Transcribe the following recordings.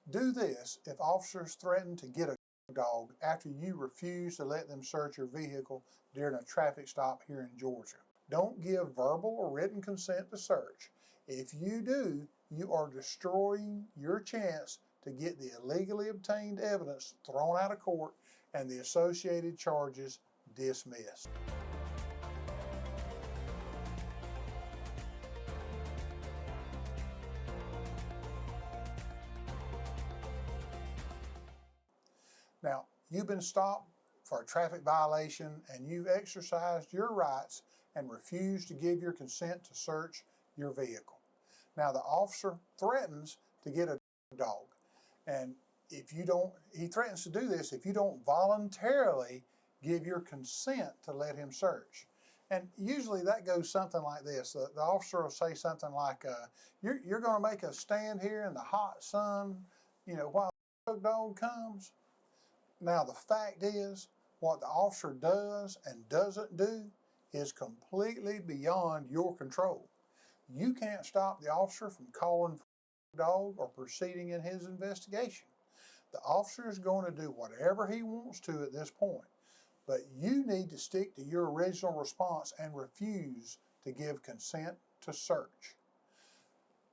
Do this if officers threaten to get a dog after you refuse to let them search your vehicle during a traffic stop here in Georgia. Don't give verbal or written consent to search. If you do, you are destroying your chance to get the illegally obtained evidence thrown out of court and the associated charges dismissed. Now, you've been stopped for a traffic violation and you've exercised your rights and refused to give your consent to search your vehicle. Now, the officer threatens to get a dog, and he threatens to do this if you don't voluntarily give your consent to let him search. And usually that goes something like this. The officer will say something like, you're going to make us stand here in the hot sun, while the dog comes. Now, the fact is, what the officer does and doesn't do is completely beyond your control. You can't stop the officer from calling for the dog or proceeding in his investigation. The officer is going to do whatever he wants to at this point, but you need to stick to your original response and refuse to give consent to search.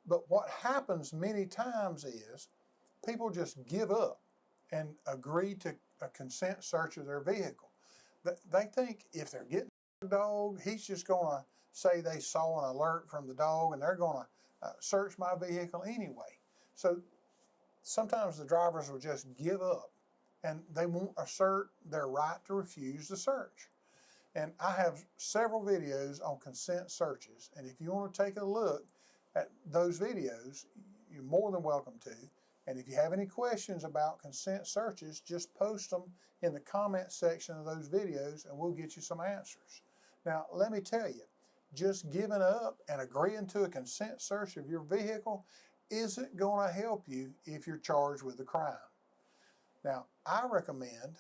But what happens many times is people just give up and agree to a consent search of their vehicle. They think if they're getting a dog, he's just going to say they saw an alert from the dog and they're going to search my vehicle anyway. So sometimes the drivers will just give up and they won't assert their right to refuse the search. And I have several videos on consent searches, and if you want to take a look at those videos, you're more than welcome to. And if you have any questions about consent searches, just post them in the comment section of those videos and we'll get you some answers. Now, let me tell you, just giving up and agreeing to a consent search of your vehicle isn't going to help you if you're charged with a crime. Now, I recommend,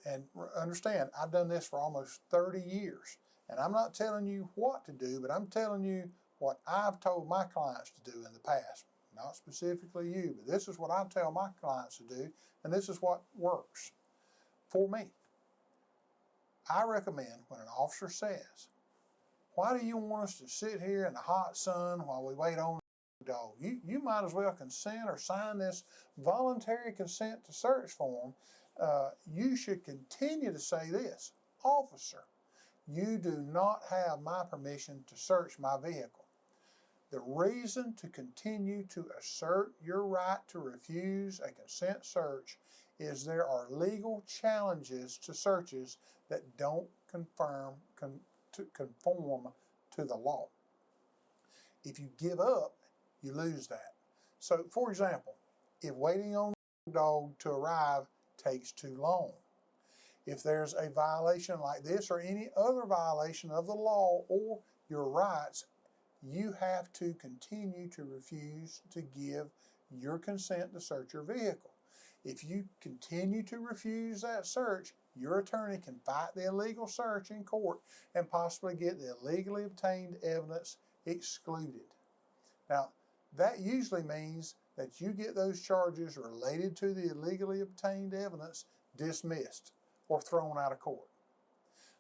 and understand, I've done this for almost 30 years, and I'm not telling you what to do, but I'm telling you what I've told my clients to do in the past. Not specifically you, but this is what I tell my clients to do, and this is what works for me. I recommend when an officer says, why do you want us to sit here in the hot sun while we wait on the dog? You might as well consent or sign this voluntary consent to search form. You should continue to say this: officer, you do not have my permission to search my vehicle. The reason to continue to assert your right to refuse a consent search is there are legal challenges to searches that don't conform to the law. If you give up, you lose that. So, for example, if waiting on the dog to arrive takes too long, if there's a violation like this or any other violation of the law or your rights, you have to continue to refuse to give your consent to search your vehicle. If you continue to refuse that search, your attorney can fight the illegal search in court and possibly get the illegally obtained evidence excluded. Now, that usually means that you get those charges related to the illegally obtained evidence dismissed or thrown out of court.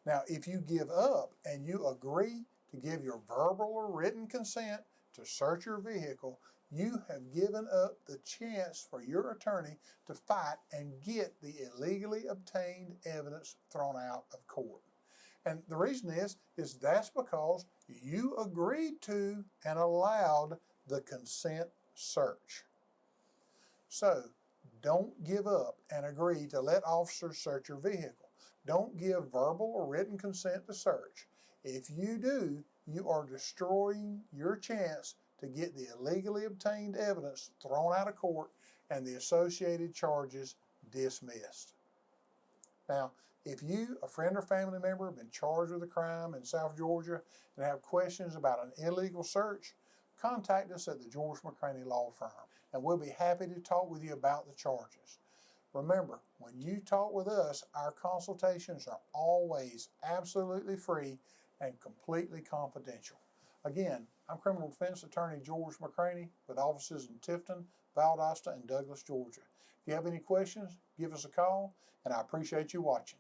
Now, if you give up and you agree to give your verbal or written consent to search your vehicle, you have given up the chance for your attorney to fight and get the illegally obtained evidence thrown out of court. And the reason is that's because you agreed to and allowed the consent search. So don't give up and agree to let officers search your vehicle. Don't give verbal or written consent to search. If you do, you are destroying your chance to get the illegally obtained evidence thrown out of court and the associated charges dismissed. Now, if you, a friend or family member, have been charged with a crime in South Georgia and have questions about an illegal search, contact us at the George McCranie Law Firm, and we'll be happy to talk with you about the charges. Remember, when you talk with us, our consultations are always absolutely free and completely confidential. Again, I'm Criminal Defense Attorney George McCranie with offices in Tifton, Valdosta, and Douglas, Georgia. If you have any questions, give us a call, and I appreciate you watching.